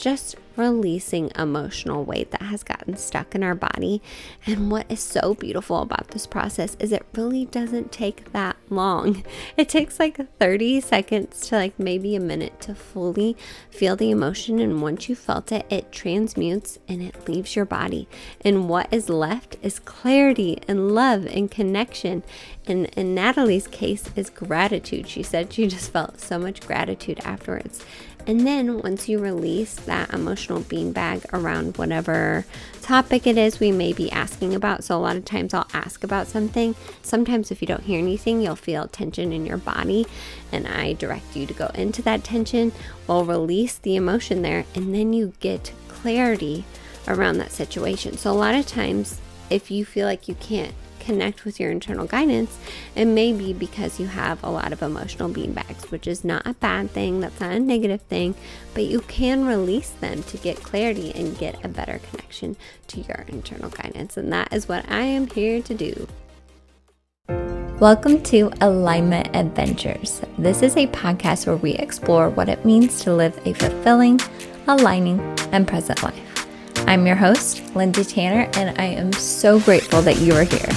just releasing emotional weight that has gotten stuck in our body. And what is so beautiful about this process is it really doesn't take that long. It takes like 30 seconds to like maybe a minute to fully feel the emotion. And once you felt it, it transmutes and it leaves your body. And what is left is clarity and love and connection. And in Natalie's case is gratitude. She said she just felt so much gratitude afterwards. And then once you release that emotional beanbag around whatever topic it is we may be asking about. So a lot of times I'll ask about something. Sometimes if you don't hear anything, you'll feel tension in your body. And I direct you to go into that tension. We'll release the emotion there. And then you get clarity around that situation. So a lot of times if you feel like you can't connect with your internal guidance, it may be because you have a lot of emotional beanbags, which is not a bad thing. That's not a negative thing, but you can release them to get clarity and get a better connection to your internal guidance. And that is what I am here to do. Welcome to Alignment Adventures. This is a podcast where we explore what it means to live a fulfilling, aligning, and present life. I'm your host, Lindsay Tanner, and I am so grateful that you are here.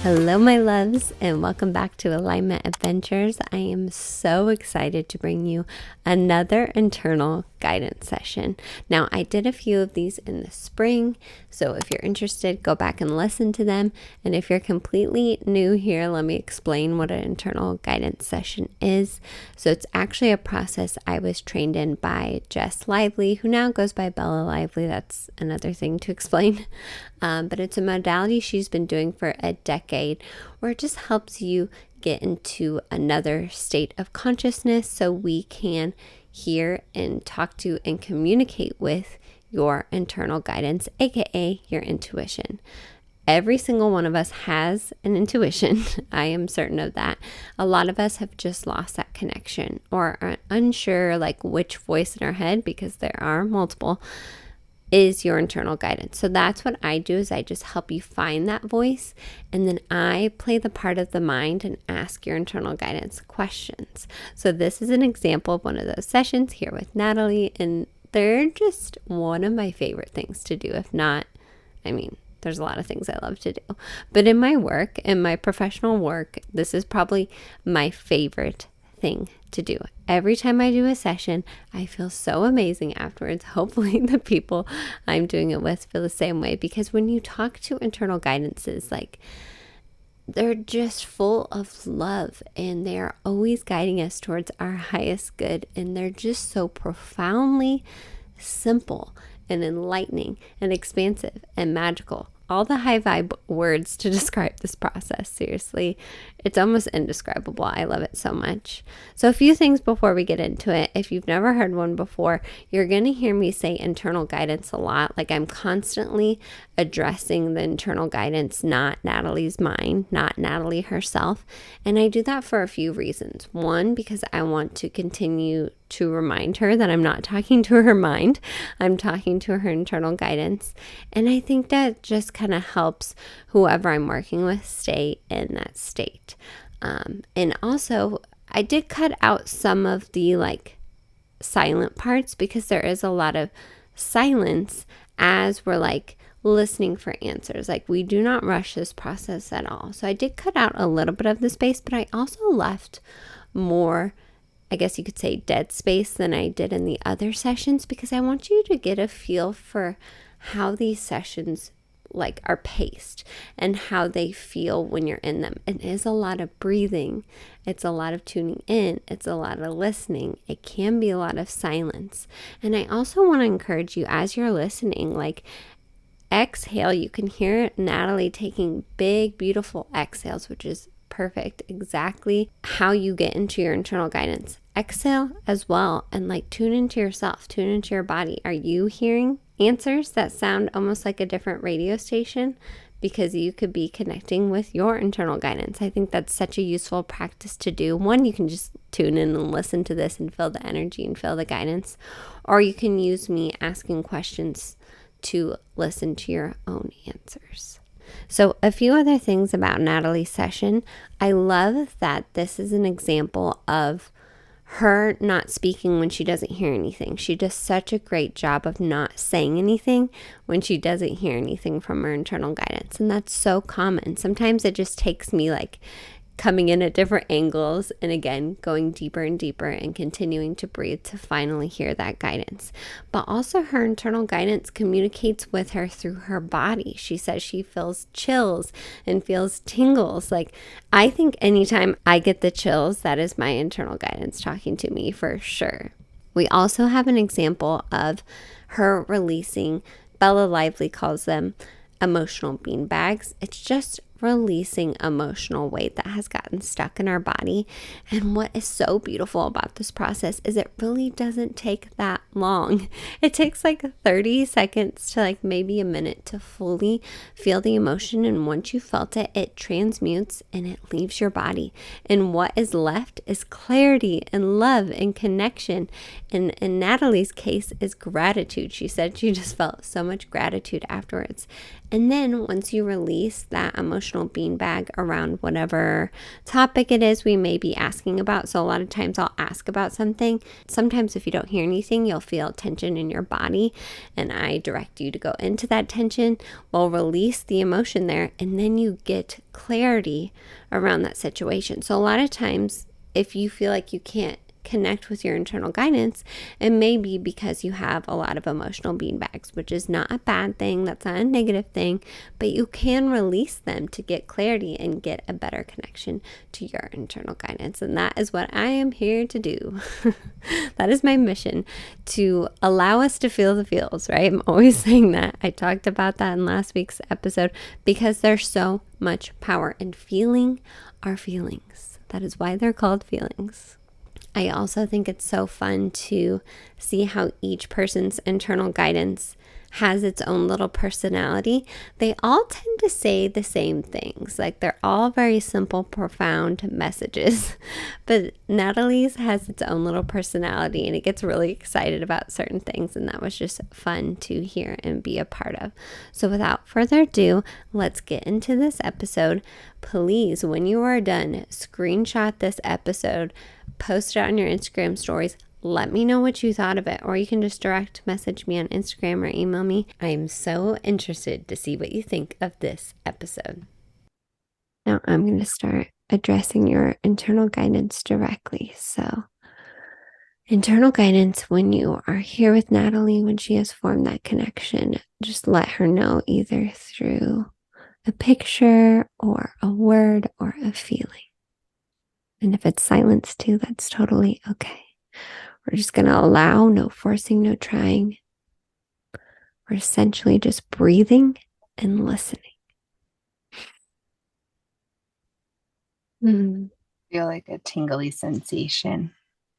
Hello, my loves, and welcome back to Alignment Adventures. I am so excited to bring you another internal guidance session. Now, I did a few of these in the spring, so if you're interested, go back and listen to them. And if you're completely new here, let me explain what an internal guidance session is. So it's actually a process I was trained in by Jess Lively, who now goes by Bella Lively. That's another thing to explain. But it's a modality she's been doing for a decade, where it just helps you get into another state of consciousness so we can hear and talk to and communicate with your internal guidance, aka your intuition. Every single one of us has an intuition. I am certain of that. A lot of us have just lost that connection or are unsure like which voice in our head, because there are multiple, is your internal guidance. So that's what I do, is I just help you find that voice, and then I play the part of the mind and ask your internal guidance questions. So this is an example of one of those sessions here with Natalie, and they're just one of my favorite things to do. If not, there's a lot of things I love to do, but in my work, in my professional work, this is probably my favorite thing to do. Every time I do a session, I feel so amazing afterwards. Hopefully the people I'm doing it with feel the same way, because when you talk to internal guidances, like, they're just full of love and they're always guiding us towards our highest good. And they're just so profoundly simple and enlightening and expansive and magical. All the high vibe words to describe this process. Seriously, it's almost indescribable. I love it so much. So a few things before we get into it. If you've never heard one before, you're going to hear me say internal guidance a lot. Like, I'm constantly addressing the internal guidance, not Natalie's mind, not Natalie herself. And I do that for a few reasons. One, because I want to continue to remind her that I'm not talking to her mind. I'm talking to her internal guidance. And I think that just kind of helps whoever I'm working with stay in that state. And also, I did cut out some of the silent parts, because there is a lot of silence as we're listening for answers. We do not rush this process at all. So I did cut out a little bit of the space, but I also left more, I guess you could say, dead space than I did in the other sessions, because I want you to get a feel for how these sessions are paced and how they feel when you're in them. It is a lot of breathing. It's a lot of tuning in. It's a lot of listening. It can be a lot of silence. And I also want to encourage you, as you're listening, exhale. You can hear Natalie taking big, beautiful exhales, which is perfect. Exactly how you get into your internal guidance. Exhale as well, and tune into yourself, tune into your body. Are you hearing answers that sound almost like a different radio station? Because you could be connecting with your internal guidance. I think that's such a useful practice to do. One, you can just tune in and listen to this and feel the energy and feel the guidance. Or you can use me asking questions to listen to your own answers. So, a few other things about Natalie's session. I love that this is an example of her not speaking when she doesn't hear anything. She does such a great job of not saying anything when she doesn't hear anything from her internal guidance. And that's so common. Sometimes it just takes me like coming in at different angles and again going deeper and deeper and continuing to breathe to finally hear that guidance. But also her internal guidance communicates with her through her body. She says she feels chills and feels tingles. Like, I think anytime I get the chills, that is my internal guidance talking to me for sure. We also have an example of her releasing, Bella Lively calls them emotional bean bags. It's just releasing emotional weight that has gotten stuck in our body. And what is so beautiful about this process is it really doesn't take that long. It takes like 30 seconds to like maybe a minute to fully feel the emotion. And once you felt it, it transmutes and it leaves your body. And what is left is clarity and love and connection. And in Natalie's case is gratitude. She said she just felt so much gratitude afterwards. And then once you release that emotional beanbag around whatever topic it is we may be asking about. So a lot of times I'll ask about something. Sometimes if you don't hear anything, you'll feel tension in your body. And I direct you to go into that tension. We'll release the emotion there. And then you get clarity around that situation. So a lot of times if you feel like you can't connect with your internal guidance, it may be because you have a lot of emotional beanbags, which is not a bad thing. That's not a negative thing, but you can release them to get clarity and get a better connection to your internal guidance. And that is what I am here to do. That is my mission, to allow us to feel the feels, right? I'm always saying that. I talked about that in last week's episode because there's so much power in feeling our feelings. That is why they're called feelings. I also think it's so fun to see how each person's internal guidance has its own little personality. They all tend to say the same things. Like, they're all very simple, profound messages. But Natalie's has its own little personality and it gets really excited about certain things. And that was just fun to hear and be a part of. So without further ado, let's get into this episode. Please, when you are done, screenshot this episode, post it on your Instagram stories. Let me know what you thought of it, or you can just direct message me on Instagram or email me. I'm so interested to see what you think of this episode. Now I'm going to start addressing your internal guidance directly. So, internal guidance, when you are here with Natalie, when she has formed that connection, just let her know either through a picture or a word or a feeling. And if it's silence too, that's totally okay. We're just going to allow, no forcing, no trying. We're essentially just breathing and listening. Feel like a tingly sensation.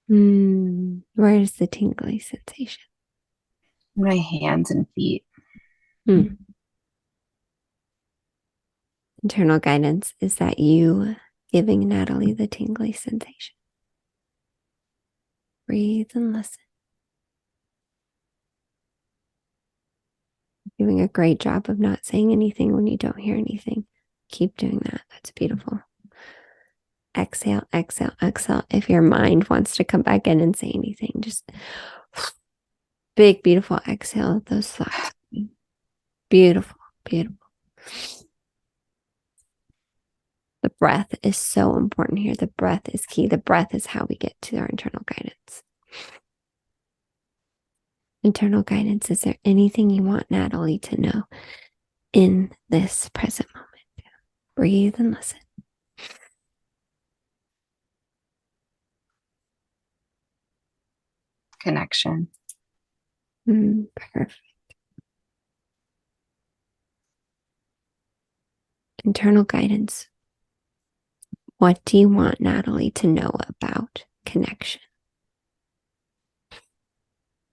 Where is the tingly sensation? My hands and feet. Internal guidance, is that you giving Natalie the tingly sensation? Breathe and listen. Doing a great job of not saying anything when you don't hear anything. Keep doing that. That's beautiful. Exhale, exhale, exhale. If your mind wants to come back in and say anything, just big, beautiful exhale of those thoughts. Beautiful, beautiful. The breath is so important here. The breath is key. The breath is how we get to our internal guidance. Internal guidance, is there anything you want Natalie to know in this present moment? Breathe and listen. Connection. Perfect. Internal guidance. What do you want Natalie to know about connection?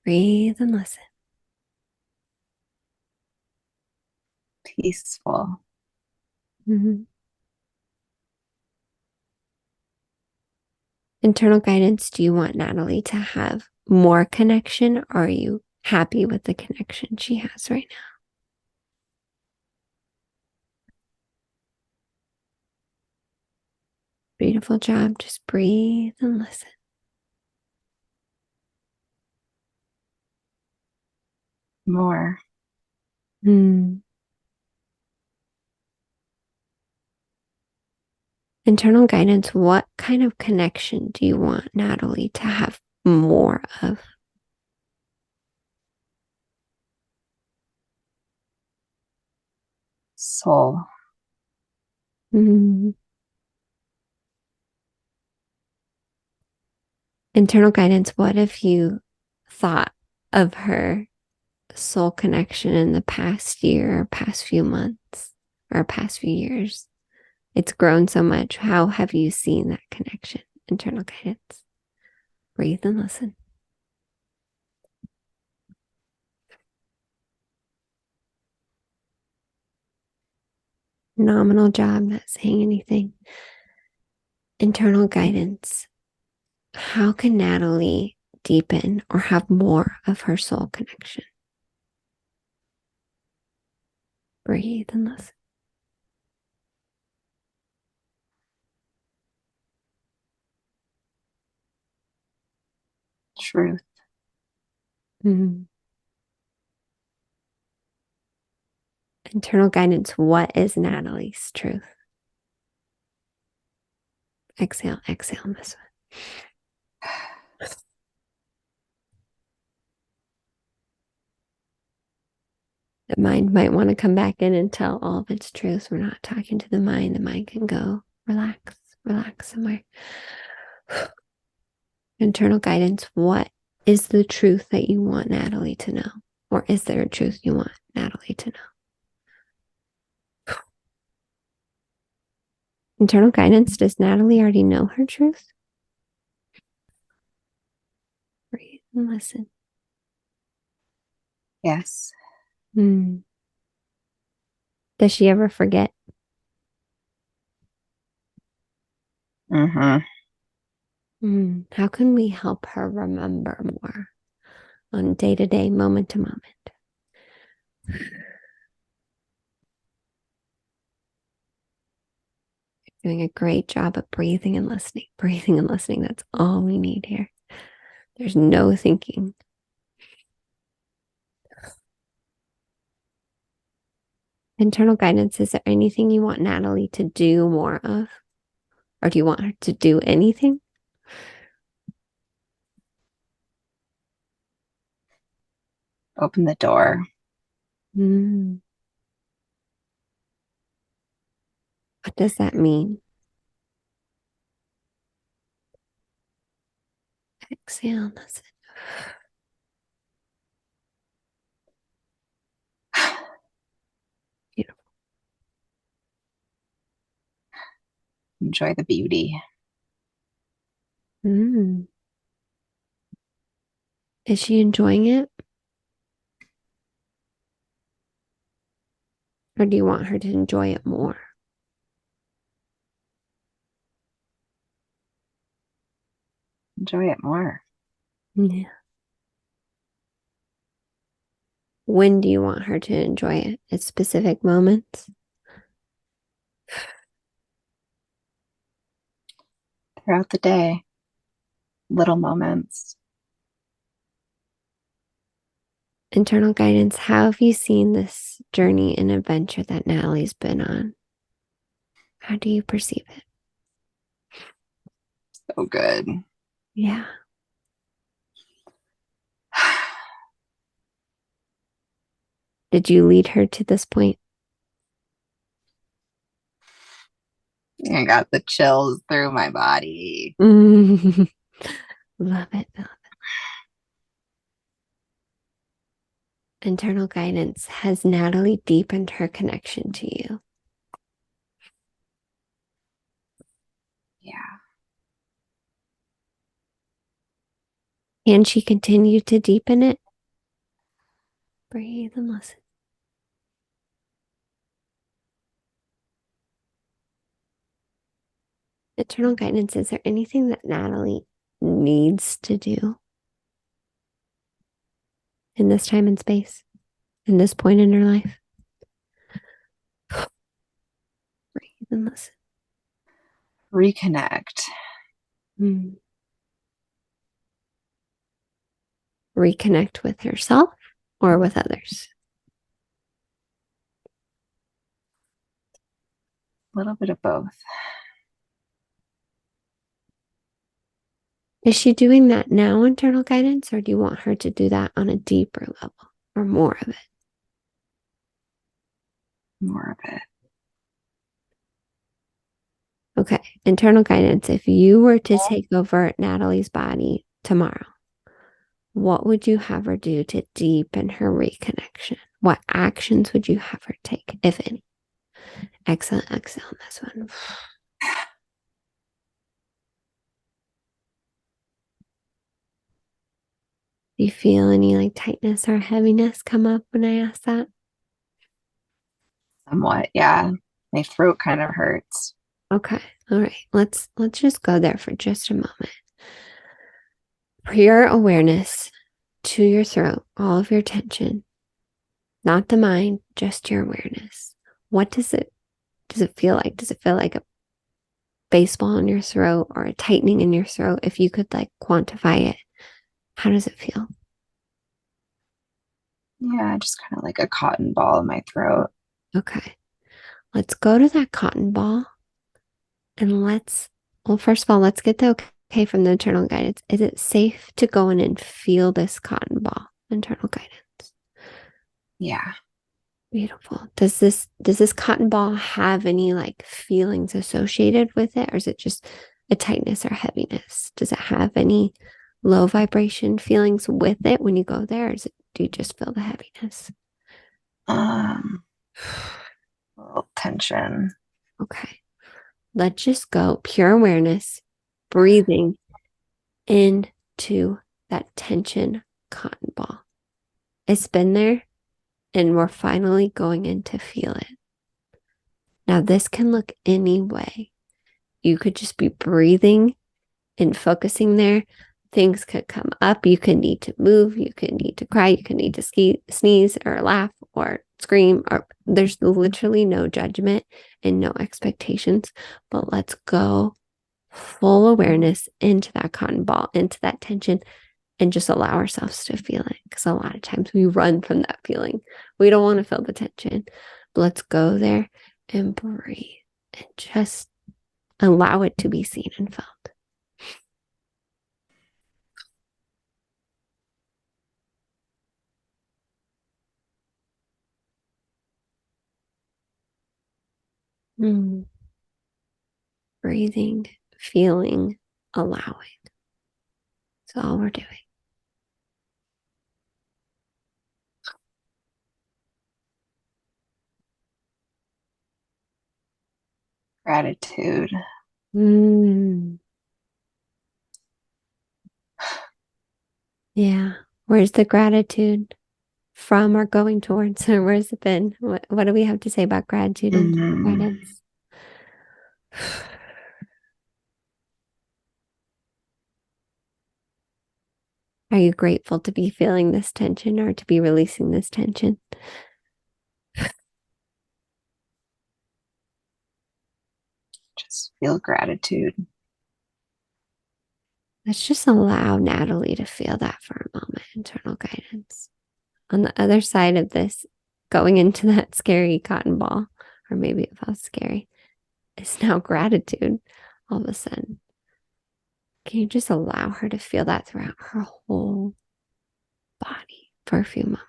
Breathe and listen. Peaceful. Internal guidance, do you want Natalie to have more connection, or are you happy with the connection she has right now. Beautiful job. Just breathe and listen. More. Mm. Internal guidance, what kind of connection do you want Natalie to have more of? Soul. Mm. Internal guidance, what if you thought of her soul connection in the past year, or past few months, or past few years? It's grown so much. How have you seen that connection? Internal guidance. Breathe and listen. Phenomenal job not saying anything. Internal guidance. How can Natalie deepen or have more of her soul connection? Breathe and listen. Truth. Mm. Internal guidance. What is Natalie's truth? Exhale, exhale, miss. The mind might want to come back in and tell all of its truths. We're not talking to the mind. The mind can go relax, relax somewhere. Internal guidance. What is the truth that you want Natalie to know? Or is there a truth you want Natalie to know? Internal guidance. Does Natalie already know her truth? Breathe and listen. Yes. Hmm. Does she ever forget? Mm-hmm. How can we help her remember more on day to day, moment to moment? Doing a great job of breathing and listening. Breathing and listening. That's all we need here. There's no thinking. Internal guidance. Is there anything you want Natalie to do more of? Or do you want her to do anything? Open the door. Mm. What does that mean? Exhale. Listen. Beautiful. Enjoy the beauty. Mm. Is she enjoying it? Or do you want her to enjoy it more? Enjoy it more. Yeah. When do you want her to enjoy it? At specific moments? Throughout the day. Little moments. Internal guidance. How have you seen this journey and adventure that Natalie's been on? How do you perceive it? So good. Yeah. Did you lead her to this point? I got the chills through my body. Love it. Internal guidance. Has Natalie deepened her connection to you? Yeah. Can she continue to deepen it? Breathe and listen. Internal guidance. Is there anything that Natalie needs to do? in this time and space, in this point in her life? Breathe and listen. Reconnect. Mm. Reconnect with herself or with others? A little bit of both. Is she doing that now, internal guidance, or do you want her to do that on a deeper level or more of it? More of it. Okay, internal guidance. If you were to take over Natalie's body tomorrow, what would you have her do to deepen her reconnection? What actions would you have her take, if any? Excellent, exhale on this one. Do you feel any like tightness or heaviness come up when I ask that? Somewhat, yeah. My throat kind of hurts. Okay. All right. Let's just go there for just a moment. Pure awareness to your throat, all of your tension, not the mind, just your awareness. What does it feel like? Does it feel like a baseball in your throat or a tightening in your throat? If you could like quantify it, how does it feel? Yeah, just kind of like a cotton ball in my throat. Okay. Let's go to that cotton ball and well, first of all, let's get the okay from the internal guidance. Is it safe to go in and feel this cotton ball? Internal guidance. Yeah. Beautiful. Does this cotton ball have any like feelings associated with it, or is it just a tightness or heaviness? Does it have any low vibration feelings with it when you go there, or do you just feel the heaviness? Um, a little tension. Okay. Let's just go pure awareness, breathing into that tension cotton ball. It's been there, and we're finally going in to feel it. Now, this can look any way. You could just be breathing and focusing there. Things could come up. You could need to move. You could need to cry. You could need to sneeze or laugh or scream. Or there's literally no judgment and no expectations. But let's go full awareness into that cotton ball, into that tension, and just allow ourselves to feel it. Because a lot of times we run from that feeling. We don't want to feel the tension. But let's go there and breathe and just allow it to be seen and felt. Mm. Breathing, feeling, allowing. That's all we're doing. Gratitude. Mm. Yeah. Where's the gratitude from or going towards? Or where's it been? What do we have to say about gratitude and Mm. guidance? Are you grateful to be feeling this tension or to be releasing this tension? Just feel gratitude. Let's just allow Natalie to feel that for a moment, internal guidance. On the other side of this, going into that scary cotton ball, or maybe it felt scary, is now gratitude all of a sudden. Can you just allow her to feel that throughout her whole body for a few moments?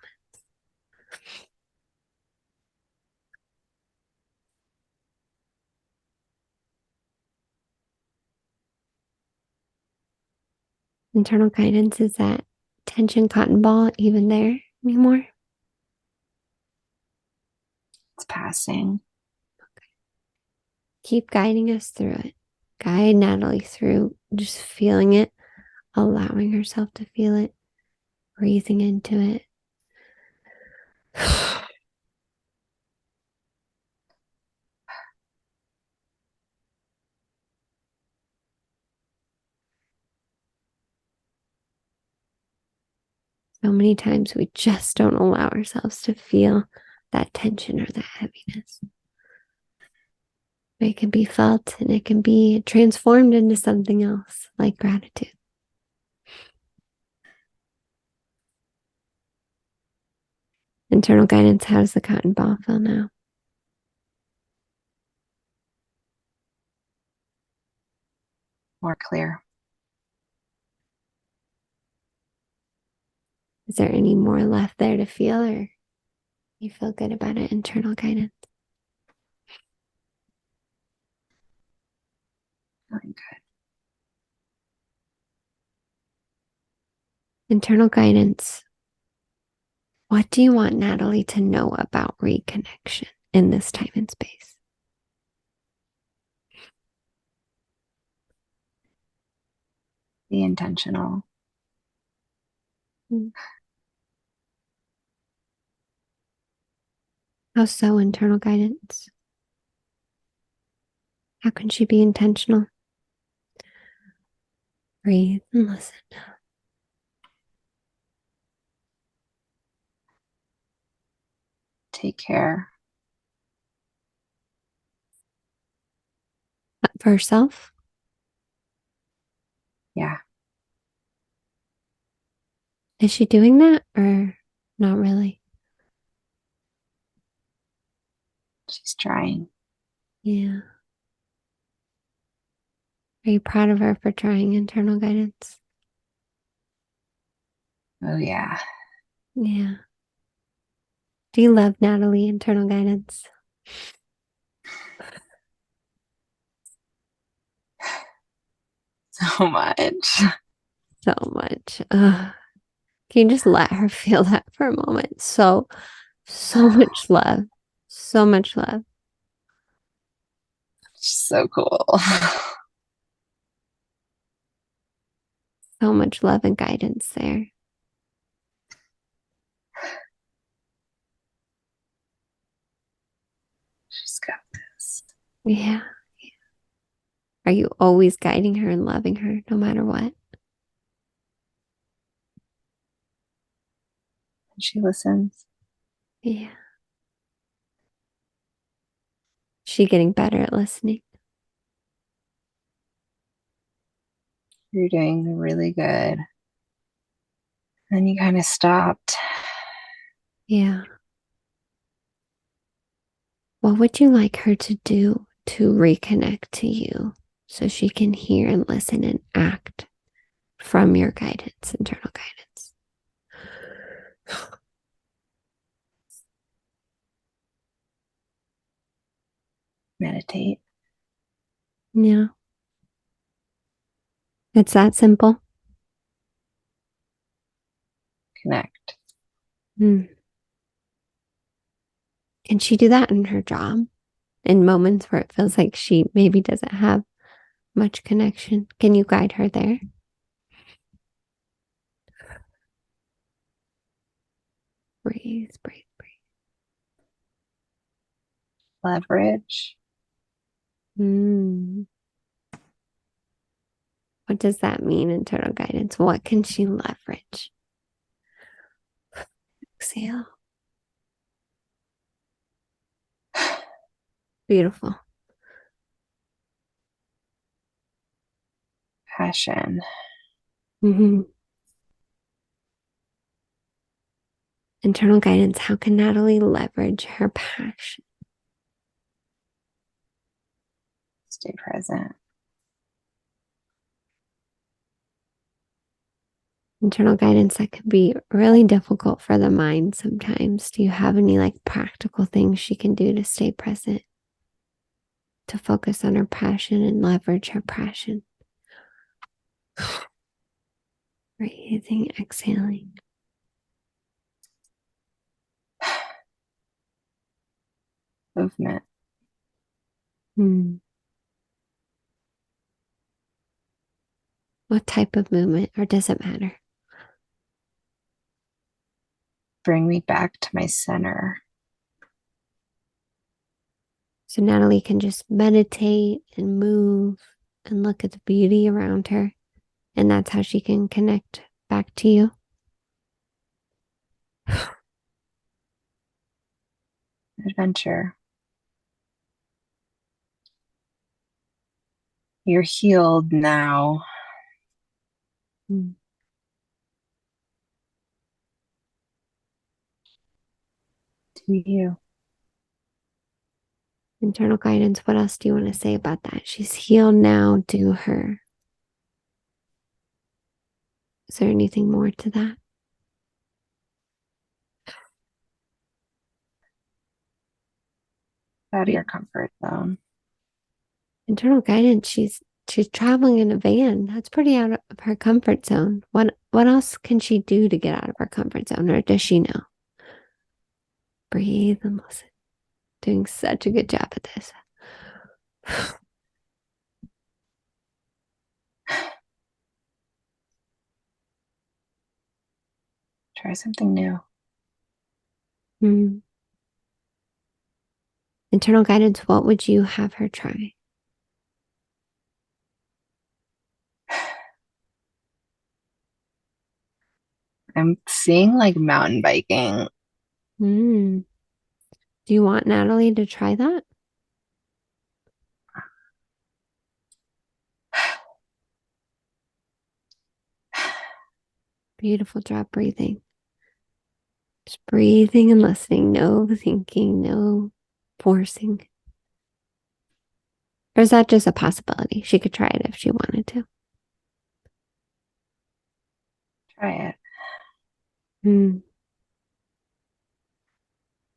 Internal guidance, is that tension cotton ball even there anymore? It's passing. Keep guiding us through it. Guide Natalie through just feeling it, allowing herself to feel it, breathing into it. So many times we just don't allow ourselves to feel that tension or that heaviness. It can be felt and it can be transformed into something else like gratitude. Internal guidance, how does the cotton ball feel now? More clear. Is there any more left there to feel, or you feel good about it? Internal guidance. Feeling good. Internal guidance. What do you want Natalie to know about reconnection in this time and space? Be intentional. How so, internal guidance? How can she be intentional? Breathe and listen. Take care. For herself? Yeah. Is she doing that or not really? She's trying. Yeah. Are you proud of her for trying internal guidance? Oh, yeah. Yeah. Do you love Natalie, internal guidance? So much. So much. Can you just let her feel that for a moment? So much love. So much love. She's so cool. So much love and guidance there. She's got this. Yeah. Are you always guiding her and loving her no matter what? She listens. Yeah. She getting better at listening. You're doing really good. Then you kind of stopped. Yeah. What would you like her to do to reconnect to you so she can hear and listen and act from your guidance, internal guidance? Meditate. Yeah. It's that simple. Connect. Mm. Can she do that in her job? In moments where it feels like she maybe doesn't have much connection? Can you guide her there? Breathe, breathe, Leverage. breathe. What does that mean, internal guidance? What can she leverage? Exhale. Beautiful. Passion. Mm-hmm. Internal guidance. How can Natalie leverage her passion? Stay present. Internal guidance that can be really difficult for the mind sometimes. Do you have any like practical things she can do to stay present, to focus on her passion and leverage her passion? Breathing, exhaling. Movement. Hmm. What type of movement, or does it matter? Bring me back to my center. So Natalie can just meditate and move and look at the beauty around her. And that's how she can connect back to you. Adventure. You're healed now. Mm. To you. Internal guidance, what else do you want to say about that? She's healed now, do her. Is there anything more to that? Out of your comfort zone. Internal guidance, she's traveling in a van. That's pretty out of her comfort zone. What else can she do to get out of her comfort zone, or does she know? Breathe and listen. Doing such a good job at this. Try something new. Mm. Internal guidance, what would you have her try? I'm seeing like mountain biking. Mm. Do you want Natalie to try that? Beautiful job breathing. Just breathing and listening. No thinking, no forcing. Or is that just a possibility? She could try it if she wanted to. Try it. Mm.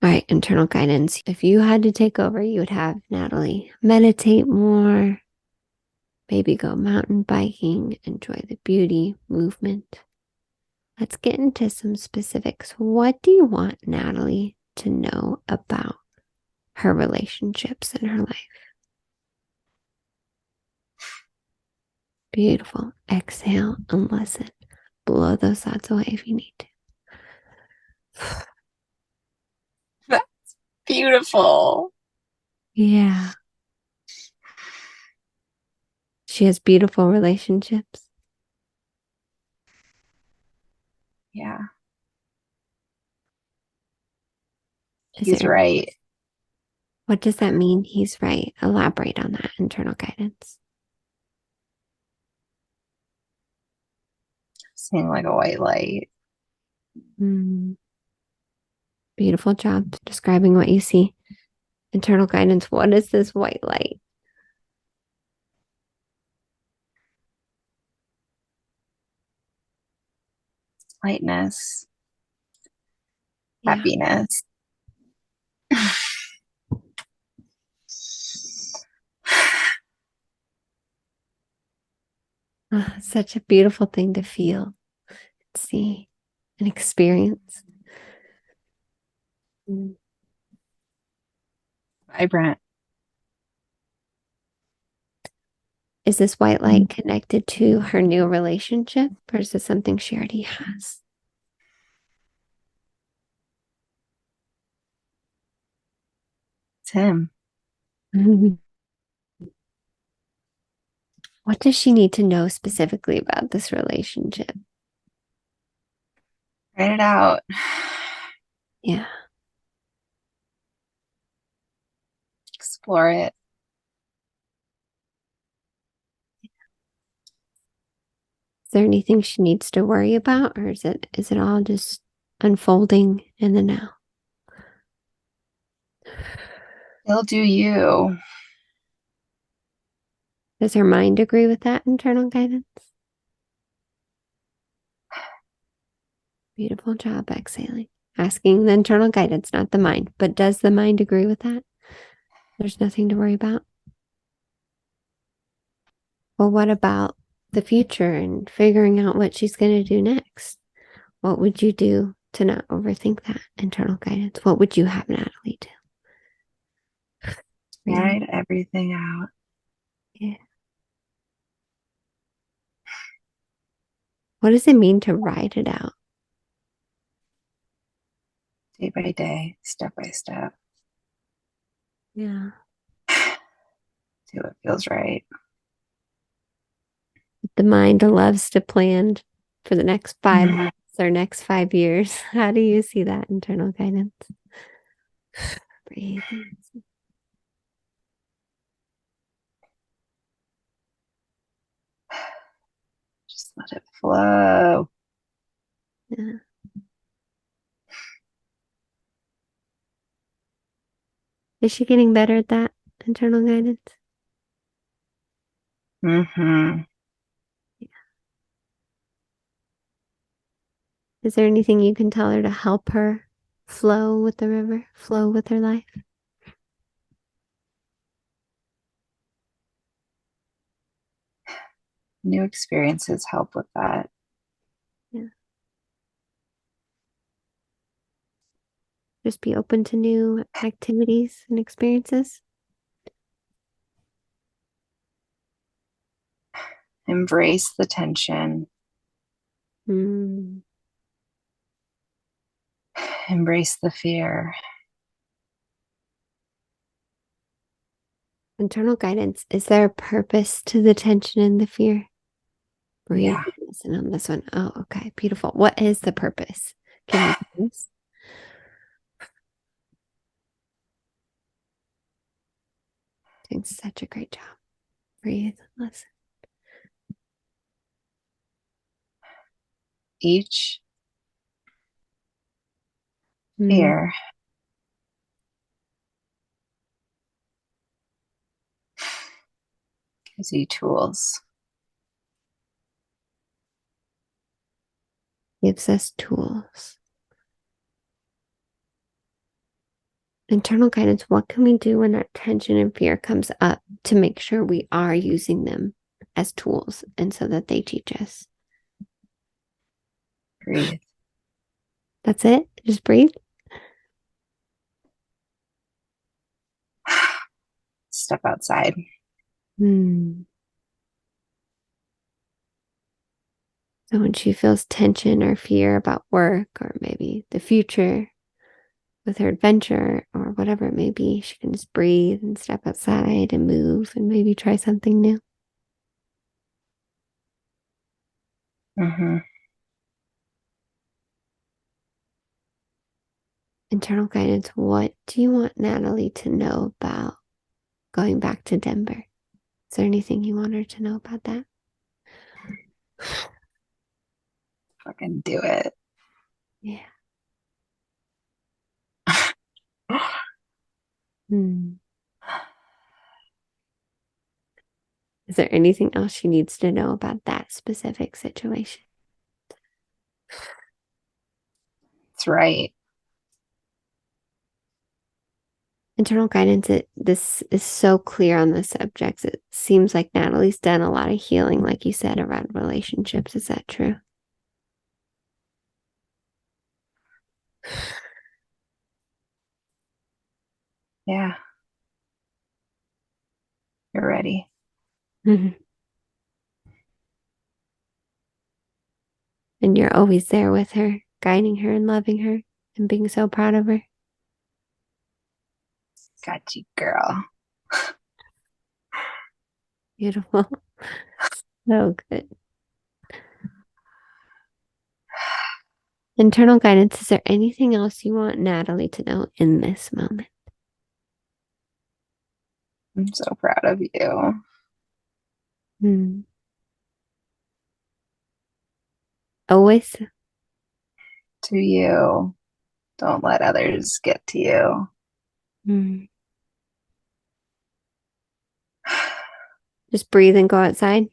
All right, internal guidance. If you had to take over, you would have Natalie meditate more, maybe go mountain biking, enjoy the beauty, movement. Let's get into some specifics. What do you want Natalie to know about her relationships in her life? Beautiful. Exhale and listen. Blow those thoughts away if you need to. That's beautiful. Yeah. She has beautiful relationships. Yeah. Is He's there, right. what does that mean? He's right. Elaborate on that internal guidance. Seeing like a white light. Mm, beautiful job describing what you see. Internal guidance. What is this white light? Lightness. Yeah. Happiness. Such a beautiful thing to feel, see, and experience. Mm. Vibrant. Is this white light connected to her new relationship, or is this something she already has? It's him. What does she need to know specifically about this relationship? Write it out. Yeah. Explore it. Is there anything she needs to worry about, or is it all just unfolding in the now? He'll do you. Does her mind agree with that internal guidance? Beautiful job exhaling. Asking the internal guidance, not the mind. But does the mind agree with that? There's nothing to worry about. Well, what about the future and figuring out what she's going to do next? What would you do to not overthink that internal guidance? What would you have Natalie do? Really? Write everything out. Yeah. What does it mean to write it out? Day by day, step by step. Yeah. See what feels right. The mind loves to plan for the next 5 months. Our next 5 years. How do you see that internal guidance? Breathe. Just let it flow. Yeah. Is she getting better at that internal guidance? Mm-hmm. Is there anything you can tell her to help her flow with the river, flow with her life? New experiences help with that. Yeah. Just be open to new activities and experiences. Embrace the tension. Mm. Embrace the fear. Internal guidance. Is there a purpose to the tension and the fear? Breathe Yeah. and listen on this one. Oh, okay. Beautiful. What is the purpose? Can you do this? Doing such a great job. Breathe, listen. Each Mm. fear gives you tools. Gives us tools. Internal guidance. What can we do when that tension and fear comes up to make sure we are using them as tools and so that they teach us? Breathe. That's it. Just breathe. Step outside. Hmm. So when she feels tension or fear about work or maybe the future with her adventure or whatever it may be, she can just breathe and step outside and move and maybe try something new. Mm-hmm. Internal guidance. What do you want Natalie to know about going back to Denver? Is there anything you want her to know about that? Fucking do it. Yeah. Hmm. Is there anything else she needs to know about that specific situation? That's right. Internal guidance, this is so clear on the subjects. It seems like Natalie's done a lot of healing, like you said, around relationships. Is that true? Yeah. You're ready. Mhm. And you're always there with her, guiding her and loving her and being so proud of her. Got you, girl. Beautiful. So good. Internal guidance, is there anything else you want Natalie to know in this moment? I'm so proud of you. Hmm. Always. To you. Don't let others get to you. Hmm. Just breathe and go outside.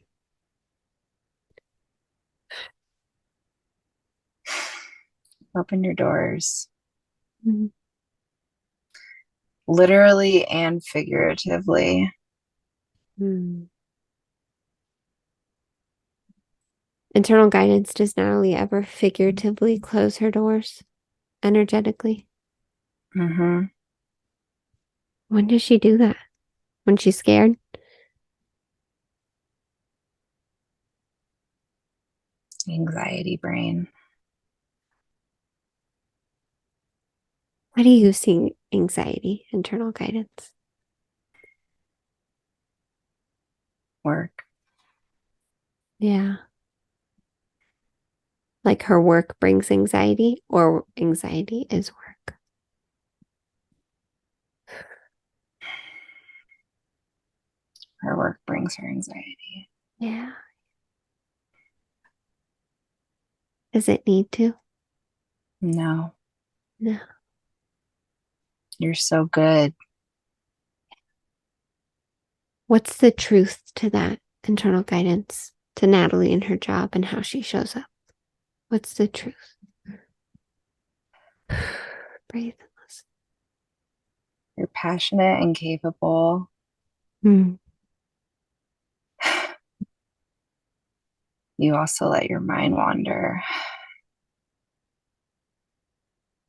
Open your doors. Hmm. Literally and figuratively. Hmm. Internal guidance, does Natalie ever figuratively close her doors energetically? Mm-hmm. When does she do that? When she's scared? Anxiety brain. How do you see anxiety, internal guidance? Work. Yeah. Like her work brings anxiety or anxiety is work? Her work brings her anxiety. Yeah. Does it need to? No, No. you're so good. What's the truth to that internal guidance to Natalie and her job and how she shows up? What's the truth? Breathe and listen. You're passionate and capable. Mm. You also let your mind wander.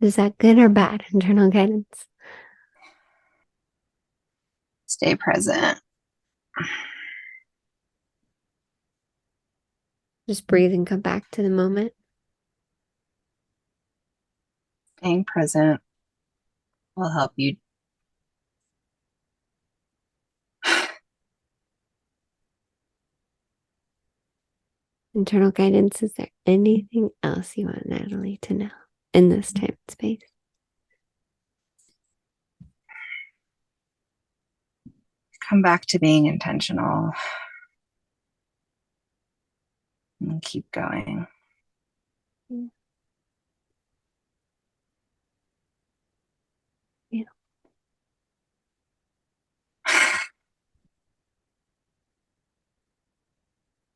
Is that good or bad internal guidance? Stay present. Just breathe and come back to the moment. Staying present will help you. Internal guidance, is there anything else you want Natalie to know in this time and space? Come back to being intentional and keep going. Yeah.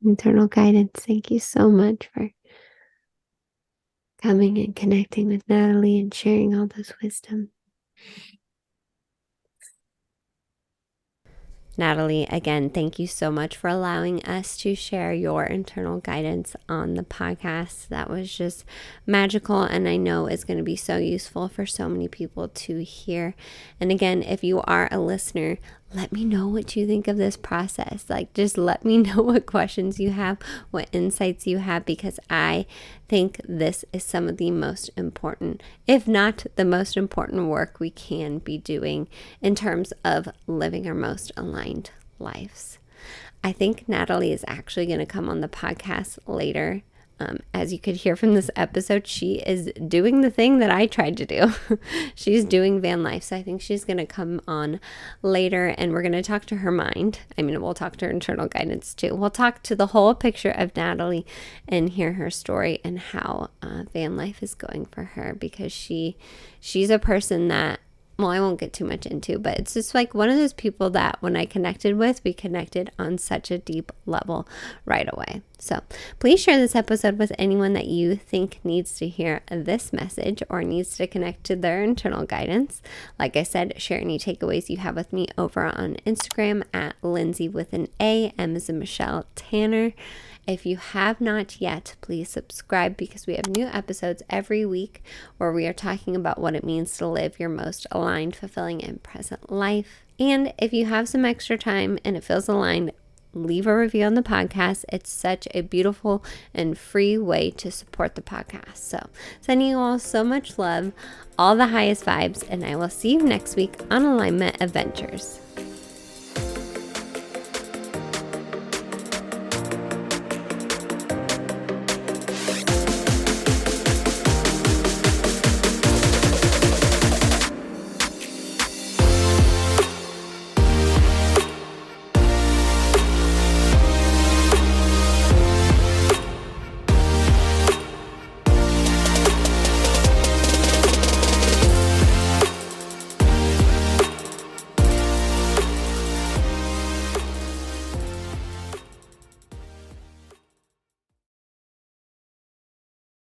Internal guidance, thank you so much for coming and connecting with Natalie and sharing all this wisdom. Natalie, again, thank you so much for allowing us to share your internal guidance on the podcast. That was just magical, and I know is going to be so useful for so many people to hear. And again, if you are a listener, let me know what you think of this process. Like, just let me know what questions you have, what insights you have, because I think this is some of the most important, if not the most important work we can be doing in terms of living our most aligned lives. I think Natalie is actually going to come on the podcast later. As you could hear from this episode, she is doing the thing that I tried to do. She's doing van life. So I think she's going to come on later and we're going to talk to her mind. I mean, we'll talk to her internal guidance too. We'll talk to the whole picture of Natalie and hear her story and how van life is going for her, because she's a person that, well, I won't get too much into, but it's just like one of those people that when I connected with, we connected on such a deep level right away. So please share this episode with anyone that you think needs to hear this message or needs to connect to their internal guidance. Like I said, share any takeaways you have with me over on Instagram at Lindsay with an A, M as in Michelle, Tanner. If you have not yet, please subscribe, because we have new episodes every week where we are talking about what it means to live your most aligned, fulfilling, and present life. And if you have some extra time and it feels aligned, leave a review on the podcast. It's such a beautiful and free way to support the podcast. So sending you all so much love, all the highest vibes, and I will see you next week on Alignment Adventures.